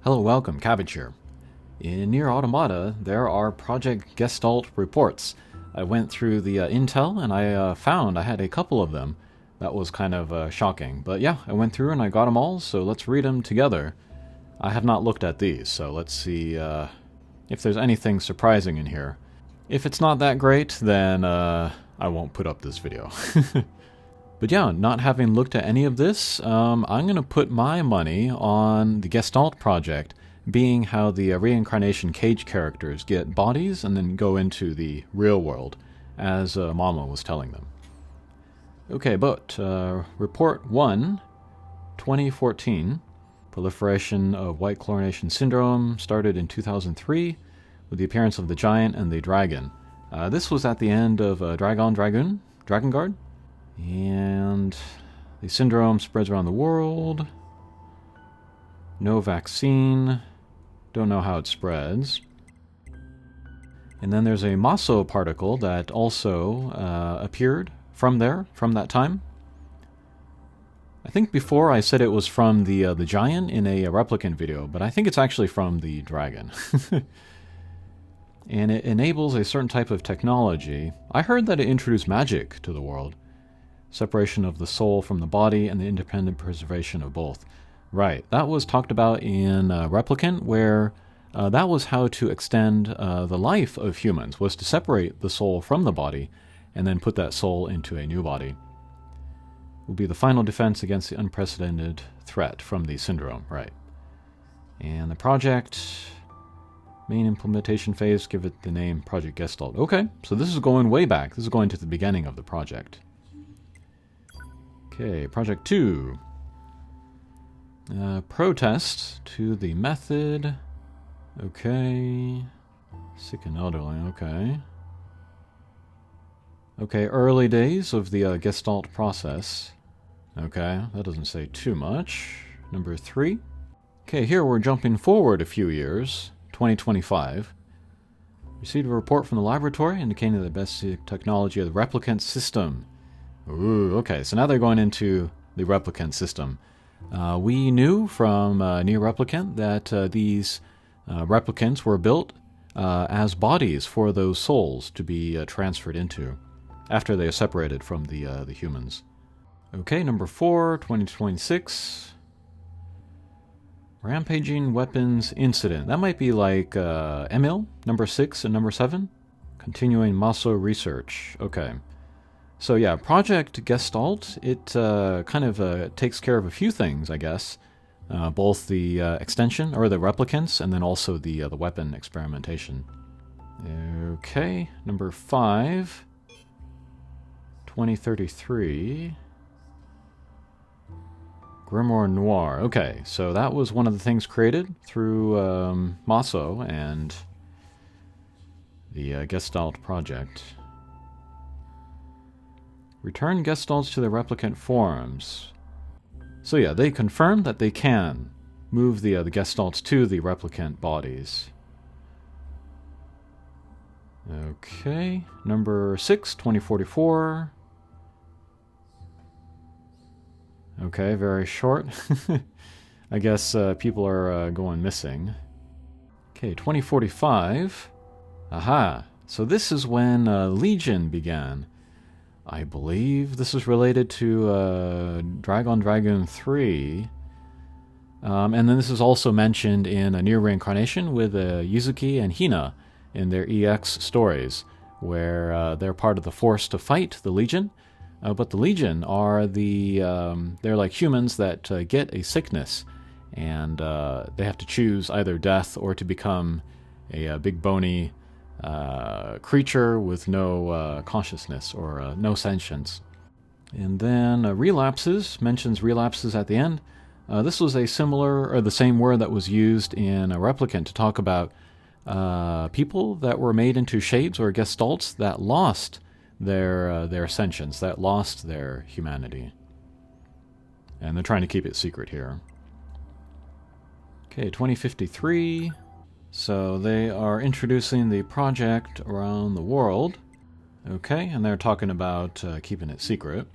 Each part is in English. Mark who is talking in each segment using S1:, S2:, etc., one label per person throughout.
S1: Hello, welcome, Cabbage here. In Nier Automata, there are Project Gestalt reports. I went through the intel and I found I had a couple of them. That was kind of shocking. But yeah, I went through and I got them all, so let's read them together. I have not looked at these, so let's see if there's anything surprising in here. If it's not that great, then I won't put up this video. But yeah, not having looked at any of this, I'm going to put my money on the Gestalt Project, being how the reincarnation cage characters get bodies and then go into the real world, as Mama was telling them. Okay, but Report 1, 2014, proliferation of white chlorination syndrome started in 2003 with the appearance of the giant and the dragon. This was at the end of Dragon Guard. And the syndrome spreads around the world. No vaccine. Don't know how it spreads. And then there's a MOSO particle that also appeared from that time. I think before I said it was from the giant in a replicant video, but I think it's actually from the dragon. And it enables a certain type of technology. I heard that it introduced magic to the world. Separation of the soul from the body and the independent preservation of both. Right, that was talked about in Replicant, where that was how to extend the life of humans, was to separate the soul from the body and then put that soul into a new body. Will be the final defense against the unprecedented threat from the syndrome, right. And the project, main implementation phase, give it the name Project Gestalt. Okay, so this is going way back. This is going to the beginning of the project. Okay, Project 2. Protest to the method. Okay. Sick and elderly, okay. Okay, early days of the Gestalt process. Okay, that doesn't say too much. Number 3. Okay, here we're jumping forward a few years. 2025. Received a report from the laboratory indicating the best technology of the replicant system. Ooh, okay, so now they're going into the replicant system. We knew from Nier Replicant that these replicants were built as bodies for those souls to be transferred into after they are separated from the humans. Okay, number 4, 2026. Rampaging Weapons Incident. That might be like Emil, number 6 and number 7. Continuing MOSO Research. Okay. So yeah, Project Gestalt, it kind of takes care of a few things, I guess. Both the extension, or the replicants, and then also the weapon experimentation. Okay, number 5, 2033. Grimoire Noir. Okay, so that was one of the things created through MOSO and the Gestalt Project. Return Gestalts to their replicant forms. So yeah, they confirmed that they can move the Gestalts to the replicant bodies. Okay, number 6, 2044. Okay, very short. I guess people are going missing. Okay, 2045. Aha, so this is when Legion began. I believe this is related to Dragon 3. And then this is also mentioned in a Nier Reincarnation with Yuzuki and Hina in their EX stories, where they're part of the force to fight the Legion. But the Legion are they're like humans that get a sickness, and they have to choose either death or to become a big bony creature with no consciousness or no sentience. And then relapses, mentions relapses at the end. This was a similar, or the same word that was used in a Replicant to talk about people that were made into shapes or gestalts that lost their sentience, that lost their humanity. And they're trying to keep it secret here. Okay, 2053. So they are introducing the project around the world. Okay, and they're talking about keeping it secret.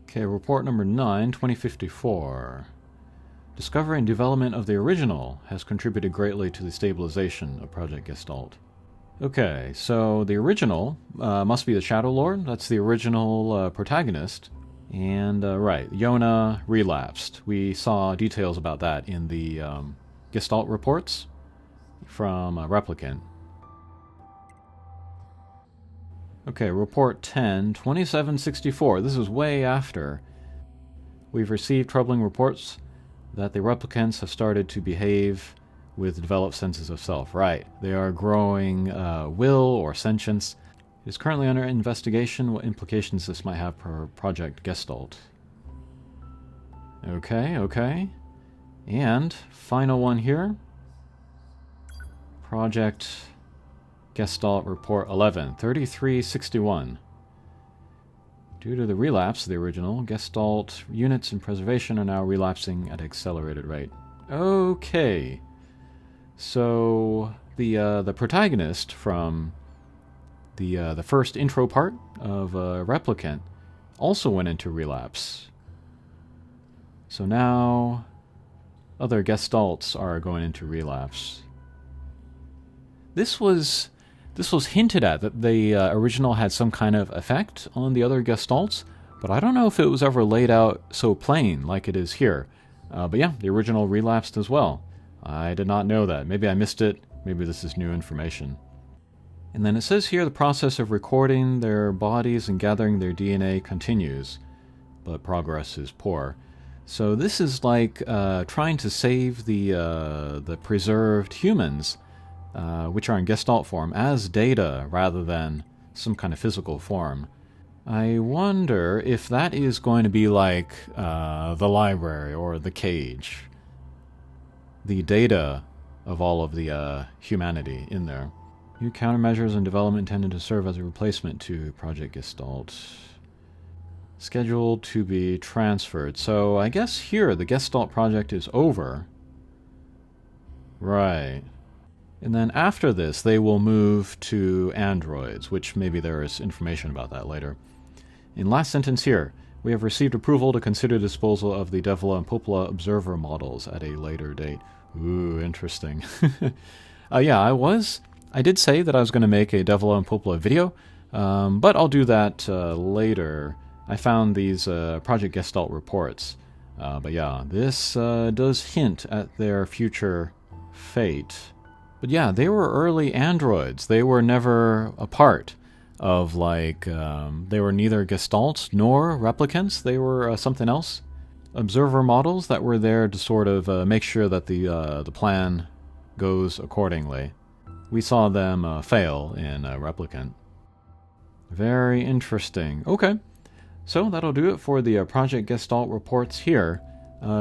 S1: Okay, report number 9, 2054. Discovery and development of the original has contributed greatly to the stabilization of Project Gestalt. Okay, so the original must be the Shadow Lord. That's the original protagonist. And, right, Yona relapsed. We saw details about that in the Gestalt reports from Replicant. Okay, report 10, 2764. This is way after. We've received troubling reports that the replicants have started to behave with developed senses of self. Right, they are growing will or sentience. It is currently under investigation what implications this might have for Project Gestalt. Okay. And final one here. Project Gestalt Report 11, 3361. Due to the relapse of the original, Gestalt units in preservation are now relapsing at an accelerated rate. Okay. So the protagonist from the first intro part of Replicant also went into relapse. So now other Gestalts are going into relapse. This was hinted at, that the original had some kind of effect on the other Gestalts, but I don't know if it was ever laid out so plain like it is here. But yeah, the original relapsed as well. I did not know that. Maybe I missed it. Maybe this is new information. And then it says here the process of recording their bodies and gathering their DNA continues, but progress is poor. So this is like trying to save the preserved humans, which are in Gestalt form, as data rather than some kind of physical form. I wonder if that is going to be like the library or the cage. The data of all of the humanity in there. New countermeasures and development intended to serve as a replacement to Project Gestalt. Scheduled to be transferred. So I guess here the Gestalt project is over. Right. And then after this, they will move to androids, which maybe there is information about that later. In last sentence here, we have received approval to consider disposal of the Devla and Popla observer models at a later date. Ooh, interesting. Yeah, I did say that I was going to make a Devla and Popla video, but I'll do that later. I found these Project Gestalt reports. But yeah, this does hint at their future fate. But yeah, they were early androids. They were never a part of, like, they were neither Gestalts nor replicants. They were something else. Observer models that were there to sort of make sure that the plan goes accordingly. We saw them fail in Replicant. Very interesting. Okay, so that'll do it for the Project Gestalt reports here.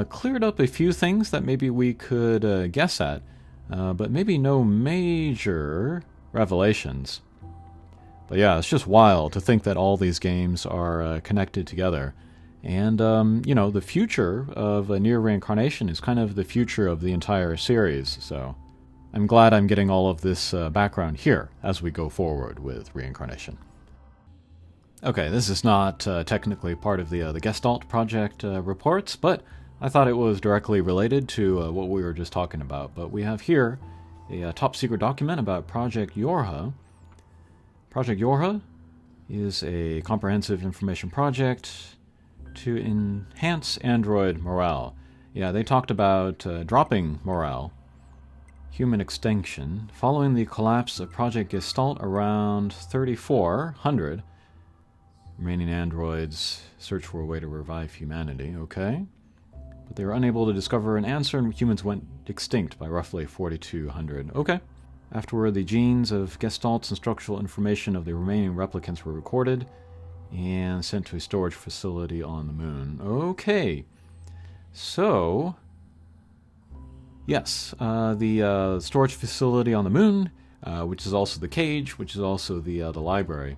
S1: Cleared up a few things that maybe we could guess at, but maybe no major revelations. But yeah, it's just wild to think that all these games are connected together. And, you know, the future of Nier Reincarnation is kind of the future of the entire series, so I'm glad I'm getting all of this background here as we go forward with Reincarnation. Okay, this is not technically part of the Gestalt Project reports, but I thought it was directly related to what we were just talking about. But we have here a top secret document about Project Yorha. Project Yorha is a comprehensive information project to enhance android morale. Yeah, they talked about dropping morale. Human extinction. Following the collapse of Project Gestalt around 3400, remaining androids search for a way to revive humanity. Okay. But they were unable to discover an answer, and humans went extinct by roughly 4200. Okay. Afterward, the genes of Gestalts and structural information of the remaining replicants were recorded and sent to a storage facility on the moon. Okay. So, yes, the storage facility on the moon, which is also the cage, which is also the library,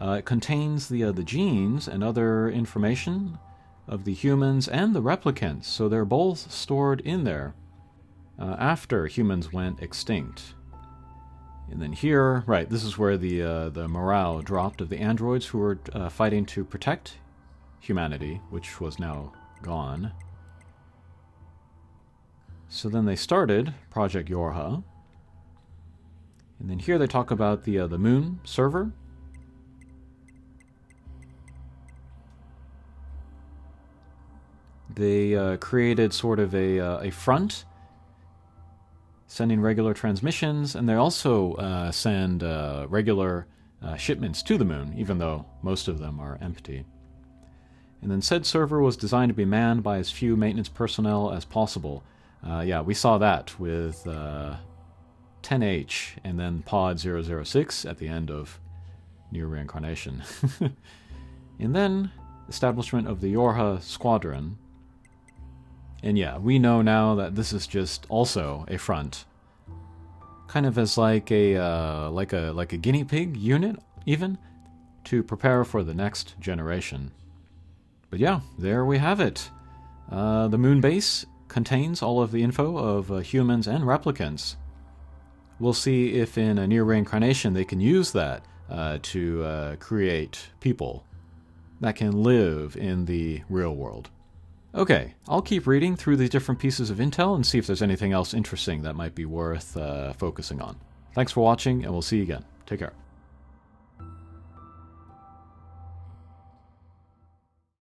S1: it contains the genes and other information of the humans and the replicants. So they're both stored in there after humans went extinct. And then here, right, this is where the morale dropped of the androids who were fighting to protect humanity, which was now gone. So then they started Project Yorha. And then here they talk about the moon server. They created sort of a front, sending regular transmissions, and they also send regular shipments to the moon, even though most of them are empty. And then said server was designed to be manned by as few maintenance personnel as possible. Yeah, we saw that with 10H and then Pod 006 at the end of Nier Reincarnation. And then establishment of the Yorha Squadron. And yeah, we know now that this is just also a front, kind of as like a guinea pig unit, even, to prepare for the next generation. But yeah, there we have it. The moon base contains all of the info of humans and replicants. We'll see if in a Nier Reincarnation they can use that to create people that can live in the real world. Okay, I'll keep reading through these different pieces of intel and see if there's anything else interesting that might be worth focusing on. Thanks for watching, and we'll see you again. Take care.